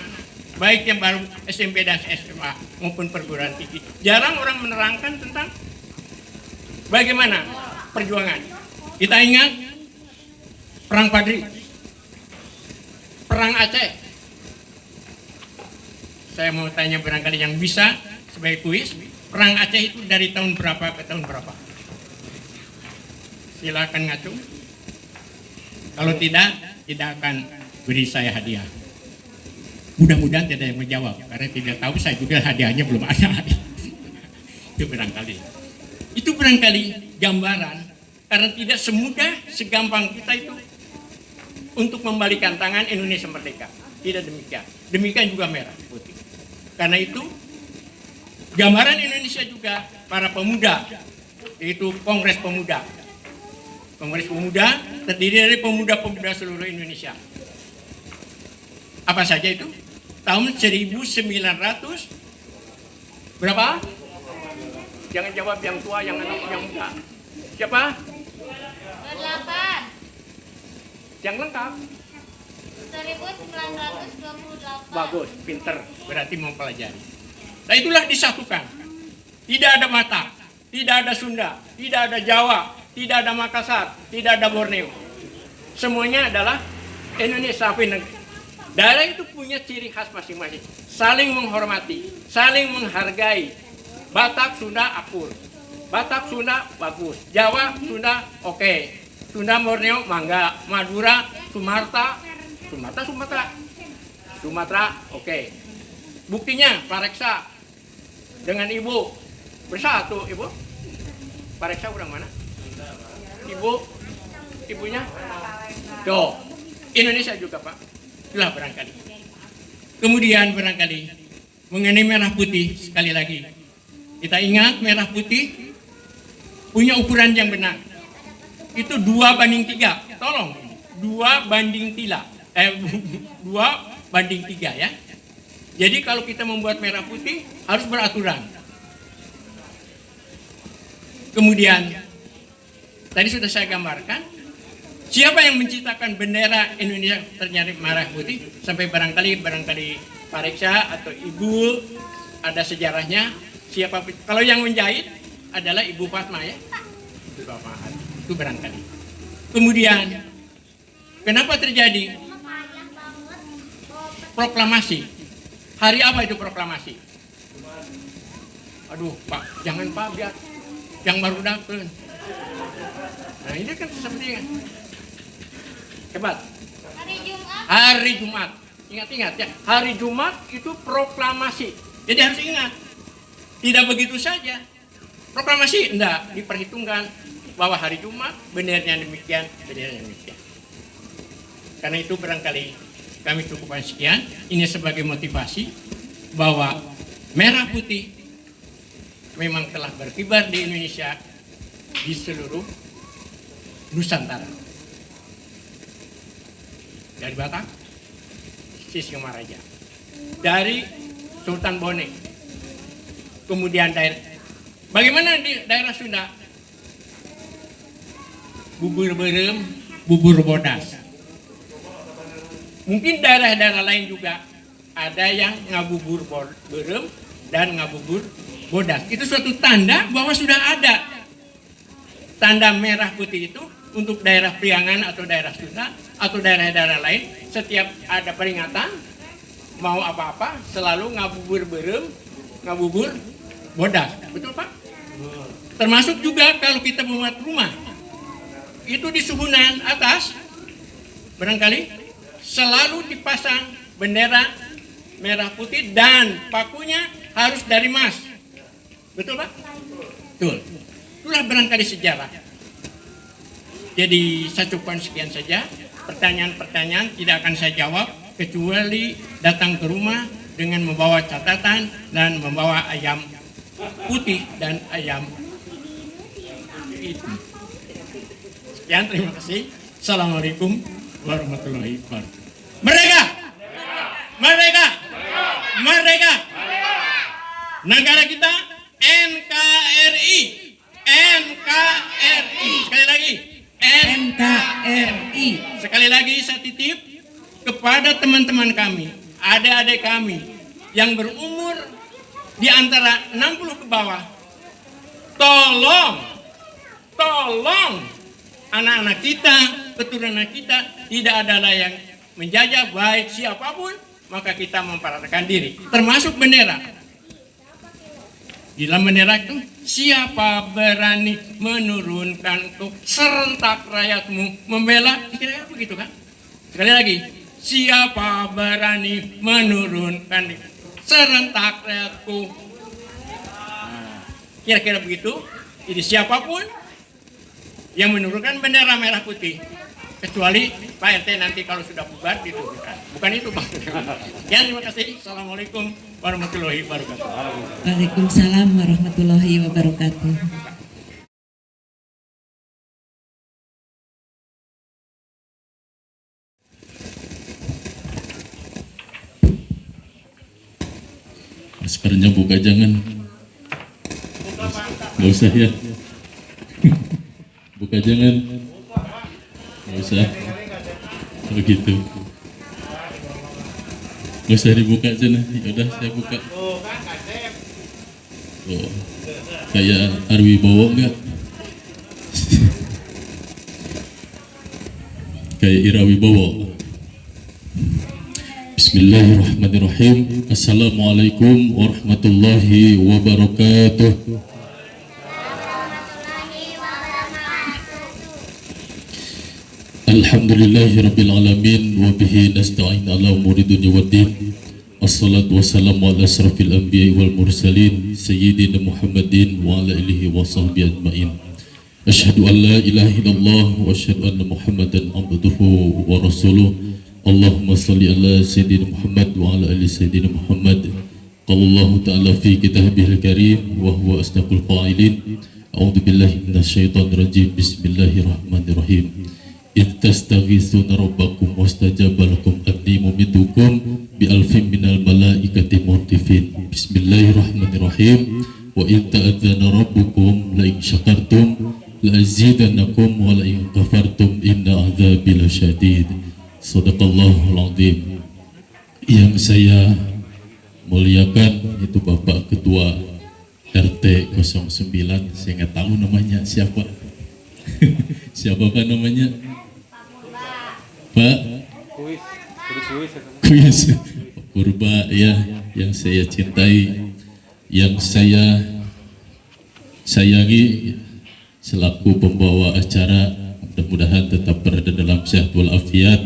baik yang baru SMP dan SMA maupun perguruan tinggi jarang orang menerangkan tentang bagaimana perjuangan. Kita ingat Perang Padri, Perang Aceh. Saya mau tanya barangkali yang bisa sebagai kuis, Perang Aceh itu dari tahun berapa ke tahun berapa? Silakan ngacung. Kalau tidak akan beri saya hadiah. Mudah-mudahan tidak yang menjawab, karena tidak tahu saya juga hadiahnya belum ada. Itu barangkali gambaran, karena tidak semudah, segampang kita itu untuk membalikan tangan Indonesia merdeka. Tidak demikian. Demikian juga merah putih. Karena itu gambaran Indonesia juga para pemuda, yaitu Kongres Pemuda. Kongres Pemuda terdiri dari pemuda-pemuda seluruh Indonesia. Apa saja itu? Tahun 1900 berapa? Jangan jawab yang tua, yang anak, yang muda. Siapa? 8. Yang lengkap. 1928. Bagus, pinter, berarti mempelajari. Nah itulah disatukan. Tidak ada Batak, tidak ada Sunda, tidak ada Jawa, tidak ada Makassar, tidak ada Borneo. Semuanya adalah Indonesia. Daerah itu punya ciri khas masing-masing. Saling menghormati, saling menghargai. Batak, Sunda, akur. Batak, Sunda, bagus. Jawa, Sunda, oke. Sunda, Borneo, mangga. Madura, Sumatera, oke. Buktinya Pareksa dengan Ibu bersatu, Ibu. Pareksa orang mana? Ibunya? Tuh, Indonesia juga, Pak. Itulah barangkali. Kemudian barangkali mengenai merah putih, sekali lagi kita ingat merah putih punya ukuran yang benar. Itu 2:3. Tolong, 2:3 ya. Jadi kalau kita membuat merah putih harus beraturan. Kemudian tadi sudah saya gambarkan siapa yang menciptakan bendera Indonesia ternyata merah putih, sampai barangkali Pareksa atau Ibu ada sejarahnya. Siapa? Kalau yang menjahit adalah Ibu Fatma ya. Itu barangkali. Kemudian kenapa terjadi proklamasi? Hari apa itu proklamasi? Aduh Pak, jangan Pak, biar yang baru datang. Nah ini kan seperti hebat. Hari Jumat. Ingat-ingat ya, hari Jumat itu proklamasi. Jadi harus ingat. Tidak begitu saja. Proklamasi enggak diperhitungkan bahwa hari Jumat benarnya demikian, benarnya demikian. Karena itu barangkali kami cukupkan sekian. Ini sebagai motivasi bahwa merah putih memang telah berkibar di Indonesia, di seluruh Nusantara. Dari Batak, Sisingamaraja, dari Sultan Bone, kemudian daerah. Bagaimana di daerah Sunda? Bubur berem, bubur bodas. Mungkin daerah-daerah lain juga ada yang ngabubur berem dan ngabubur bodas. Itu suatu tanda bahwa sudah ada tanda merah putih itu untuk daerah Priangan atau daerah Sunda atau daerah-daerah lain, setiap ada peringatan mau apa-apa selalu ngabubur berem, ngabubur bodas. Betul Pak? Termasuk juga kalau kita membuat rumah, itu di suhunan atas barangkali selalu dipasang bendera merah putih dan pakunya harus dari emas. Betul Pak? Betul. Itulah barangkali sejarah. Jadi saya cukupkan sekian saja. Pertanyaan-pertanyaan tidak akan saya jawab kecuali datang ke rumah dengan membawa catatan dan membawa ayam putih dan ayam hitam. Sekian, terima kasih. Assalamualaikum warahmatullahi wabarakatuh. Merdeka! Merdeka! Merdeka! Negara kita NKRI. NKRI. Sekali lagi. NKRI. Sekali lagi saya titip kepada teman-teman kami, adik-adik kami yang berumur di antara 60 ke bawah. Tolong anak-anak kita, keturunan kita tidak ada yang menjajah baik siapapun, maka kita memperhatikan diri, termasuk bendera. Di dalam bendera itu, siapa berani menurunkan tuh serentak rakyatmu membela, kira-kira begitu kan? Sekali lagi, siapa berani menurunkan serentak rakyatku? Kira-kira begitu. Jadi siapapun yang menurunkan bendera merah putih, kecuali Pak RT nanti kalau sudah bubar diturunkan. Bukan itu maksudnya. Ya, terima kasih. Assalamualaikum warahmatullahi wabarakatuh. Waalaikumsalam warahmatullahi wabarakatuh. Maskernya buka jangan. Gak usah ya. Buka jangan. Gak usah. Begitu. Gak usah dibuka sana. Yaudah saya buka. Oh, kayak Arwi Bowo enggak? Kayak Irawi Bowo. Bismillahirrahmanirrahim. Assalamualaikum warahmatullahi wabarakatuh. Alhamdulillahi rabbil alamin wa bihi nasta'in ala umuri dunya waddin. Assalatu wassalamu ala asrafil anbiya'i wal mursalin sayyidina Muhammadin wa ala alihi wa sahbihi ajma'in. Asyhadu an la ilaha illallah wa asyhadu anna Muhammadan abduhu wa rasuluh. Allahumma salli ala sayyidina Muhammad wa ala ali sayyidina Muhammad. Qala Allah ta'ala fi kitabihil karim wa huwa asdaqul qailin. A'udzu billahi minasyaitonir rajim. Bismillahirrahmanirrahim. إذ تستغيثون ربكم واستجاب لكم أني ممدكم بألف من الملائكة مردفين. بسم الله الرحمن الرحيم. وإذ تأذن ربكم لئن شكرتم لأزيدنكم ولئن كفرتم إن عذابي لشديد. Sadaqallahul Azim. Yang saya muliakan itu Bapak Ketua RT 09, saya nggak tahu namanya siapa. Siapa kan namanya? Pak Kuis Purba ya, yang saya cintai, yang saya sayangi selaku pembawa acara. Mudah-mudahan tetap berada dalam sehat walafiat.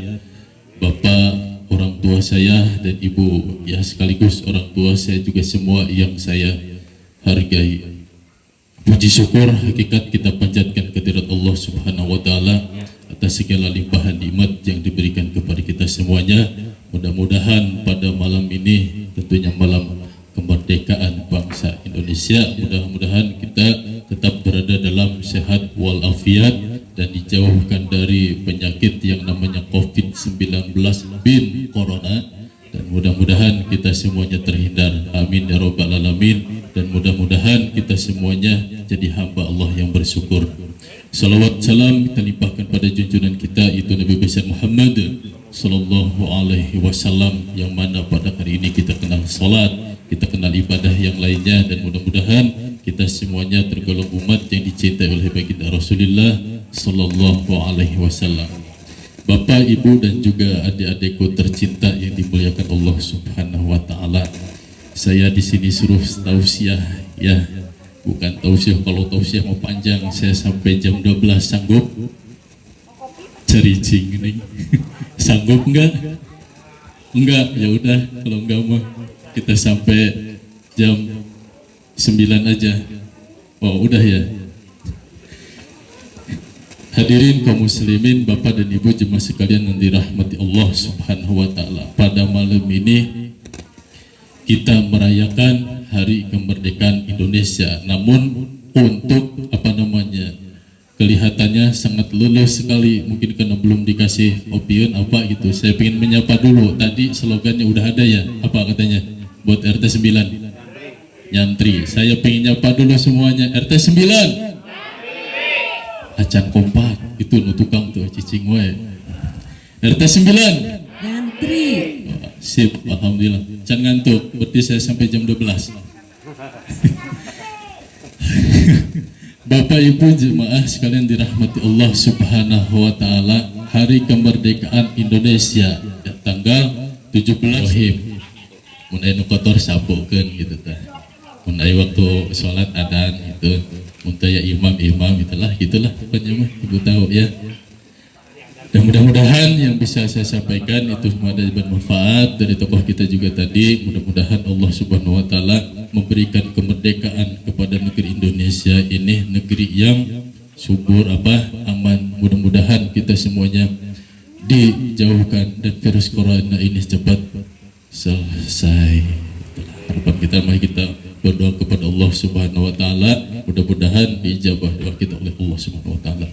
Bapak, orang tua saya dan ibu, ya sekaligus orang tua saya juga semua yang saya hargai. Puji syukur hakikat kita panjatkan kehadirat Allah Subhanahu wa taala atas segala limpahan nikmat yang diberikan kepada kita semuanya. Mudah-mudahan pada malam ini, tentunya malam kemerdekaan bangsa Indonesia, mudah-mudahan kita tetap berada dalam sehat walafiat dan dijauhkan dari penyakit yang namanya COVID-19 bin Corona, dan mudah-mudahan kita semuanya terhindar. Amin ya rabbal alamin. Dan mudah-mudahan kita semuanya jadi hamba Allah yang bersyukur. Salawat salam kita limpahkan pada junjungan kita, itu Nabi besar Muhammad sallallahu alaihi wasallam, yang mana pada hari ini kita kenal salat, kita kenal ibadah yang lainnya, dan mudah-mudahan kita semuanya tergolong umat yang dicintai oleh baginda Rasulullah Sallallahu Alaihi Wasallam. Bapak, Ibu dan juga adik-adikku tercinta yang dimuliakan Allah Subhanahu Wa Taala. Saya di sini suruh tausiah ya, bukan tausiah. Kalau tausiah mau panjang, saya sampai jam 12 sanggup? Cericing nih. Sanggup enggak? Enggak, ya udah kalau enggak mah kita sampai jam 9 aja. Oh, udah ya. Hadirin kaum muslimin, Bapak dan Ibu jemaah sekalian yang dirahmati Allah Subhanahu wa taala. Pada malam ini kita merayakan Hari Kemerdekaan Indonesia. Namun untuk kelihatannya sangat lulus sekali, mungkin karena belum dikasih opiun apa gitu. Saya ingin menyapa dulu. Tadi slogannya udah ada ya, apa katanya? Buat RT 9 nyantri. Saya pengen nyapa dulu semuanya. RT 9 acan kompak itu nu tukang tuh cicing we. RT 9 Nyantri. Sip, alhamdulillah. Can ngantuk, berarti saya sampai jam 12. Bapak Ibu jemaah sekalian dirahmati Allah Subhanahu wa taala, Hari Kemerdekaan Indonesia ya, tanggal 17 Wahib. Mun aya nu kotor sapukeun gitu tah. Mun aya waktu salat adzan gitu, mun taya imam itulah pokoknya mah Ibu tahu ya. Dan mudah-mudahan yang bisa saya sampaikan itu ada bermanfaat dari tokoh kita juga tadi. Mudah-mudahan Allah Subhanahu wa taala memberikan kemerdekaan kepada negeri Indonesia ini, negeri yang subur aman. Mudah-mudahan kita semuanya dijauhkan dan virus corona ini cepat selesai. Harapan kita, mari kita berdoa kepada Allah Subhanahu wa taala, mudah-mudahan diijabah doa kita oleh Allah Subhanahu wa taala.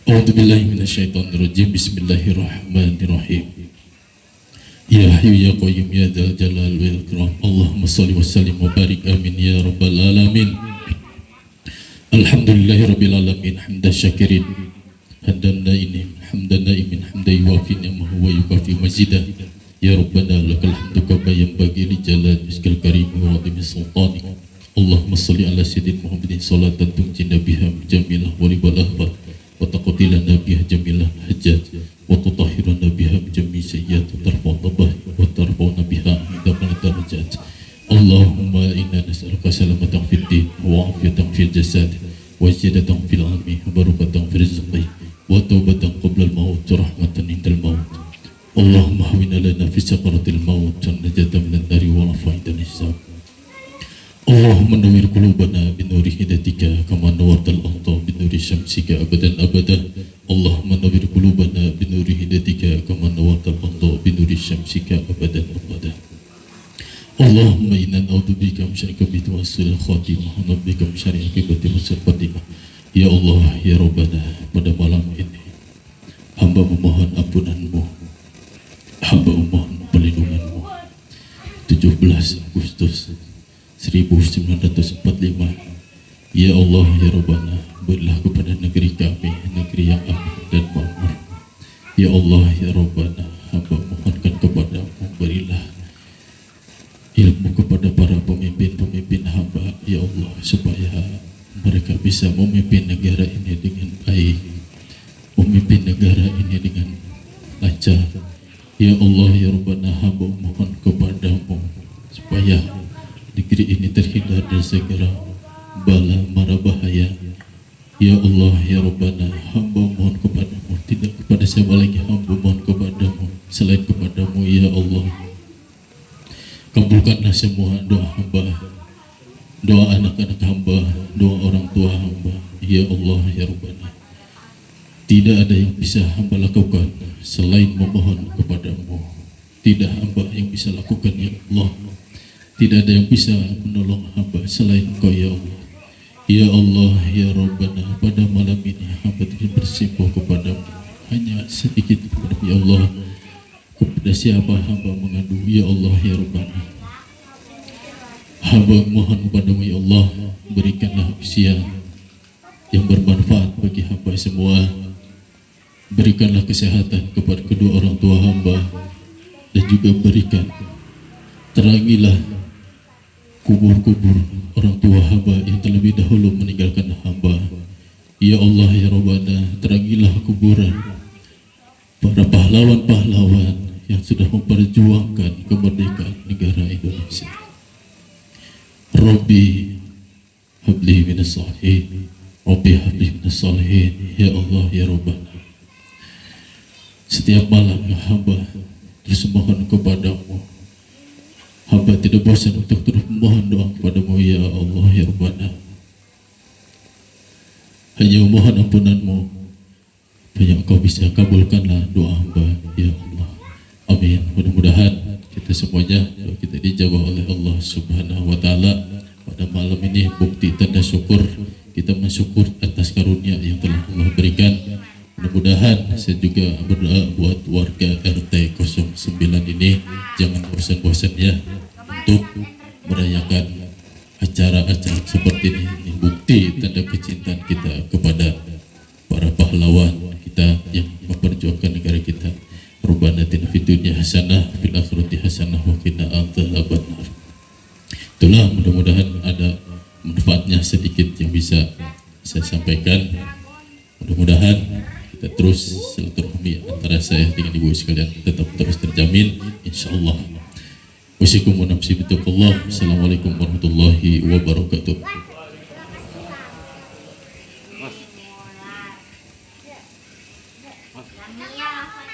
A'udzubillahi minasyaitonirrajim. Bismillahirrahmanirrahim. Ya Hayyu ya Qayyum ya Dzal Jalal wal Ikram. Allahumma shalli wa sallim wa barik amin ya rabbal alamin. Alhamdulillahirabbil alamin hamdan syakirin hamdan naimin hamdan yuwafi ni'amahu wa yukafi mazidah. Ya Rabbana lakal hamdu kama yanbaghi li jalali wajhikal karim wa 'azimi sultanik. Allahumma shalli ala sayyidina Muhammadin salatan tunjina biha jamilah wa ribal ahbab wa taqtilana biha jamilah hajat wa tutahhiruna biha jami sayyiat wa tarfa'una wa tarfa'una biha indal darajat. Allahumma inna nas'aluka salamatan fid din wa 'afiyatan fil jasad wa ziyadatan fil 'ilmi wa barakatan fil rizqi wa taubatan qabla al-maut wa rahmatan indal maut. Allahumma hawwin lana fi sakaratil maut wa najatan minan nari wa rafa'atan hisab. Allahumma nawwir qulubana bi nuri hidayatika kama nawwartal arda bi nuri syamsika abadan abada. Allahumma nawwir qulubana bi nuri hidayatika kama nawwartal arda bi nuri syamsika abadan abada. Allahumma inna na'udzubika min syarri bitil khatimah wa na'udzubika min syarri akibatil khatimah. Ya Allah, ya Rabbana, pada malam ini hamba memohon ampunan-Mu, hamba memohon perlindungan-Mu. 17 Agustus 1945. Ya Allah, ya Rabbana, berilah kepada negeri kami negeri yang aman dan makmur. Ya Allah, ya Rabbana, hamba mohonkan kepadamu, berilah ilmu kepada para pemimpin-pemimpin hamba, ya Allah, supaya mereka bisa memimpin negara ini dengan baik, memimpin negara ini dengan lancar. Ya Allah, ya Rabbana, hamba mohon kepadamu supaya negeri ini terhindar dari segala bala mara bahaya. Ya Allah, ya Rabbana, hamba mohon kepadamu, tidak kepada siapa lagi hamba mohon kepadamu selain kepadamu. Ya Allah, kabulkanlah semua doa hamba, doa anak-anak hamba, doa orang tua hamba. Ya Allah, ya Rabbana, tidak ada yang bisa hamba lakukan selain memohon kepadamu. Tidak hamba yang bisa lakukan, ya Allah. Tidak ada yang bisa menolong hamba selain Engkau, ya Allah. Ya Allah, ya Rabbana, pada malam ini hamba bersimpuh kepadamu hanya sedikit kepadamu, ya Allah. Kepada siapa hamba mengadu, ya Allah, ya Rabbana, hamba mohon kepadamu, ya Allah, berikanlah usia yang bermanfaat bagi hamba semua. Berikanlah kesehatan kepada kedua orang tua hamba, dan juga berikan, terangilah kubur-kubur orang tua hamba yang terlebih dahulu meninggalkan hamba. Ya Allah ya Rabbana, terangilah kuburan para pahlawan-pahlawan yang sudah memperjuangkan kemerdekaan negara Indonesia. Rabbi habli minas salihin, Rabbi habli minas salihin, ya Allah ya Rabbana. Setiap malam ya hamba terus mohon kepadamu. Hamba tidak bosan untuk terus memohon doa kepadamu ya Allah ya Rabbana. Hanya mohon ampunanmu, supaya Engkau bisa kabulkanlah doa hamba ya Allah. Amin. Mudah-mudahan kita semuanya doa kita dijawab oleh Allah Subhanahu wa taala. Pada malam ini bukti tanda syukur kita mensyukur atas karunia yang telah Allah berikan. Mudah-mudahan saya juga berdoa buat warga RT 09 ini jangan bosan-bosan ya untuk merayakan acara-acara seperti ini. Bukti tanda kecintaan kita kepada para pahlawan kita yang memperjuangkan negara kita. Rabbana atina fid dunya hasanah fil akhirati hasanah wa qina adzabannar. Itulah, mudah-mudahan ada manfaatnya sedikit yang bisa saya sampaikan. Mudah-mudahan kita terus silaturahmi antara saya dengan ibu sekalian tetap terus terjamin insyaallah. Wassalamualaikum warahmatullahi wabarakatuh. Assalamualaikum warahmatullahi wabarakatuh. Iya.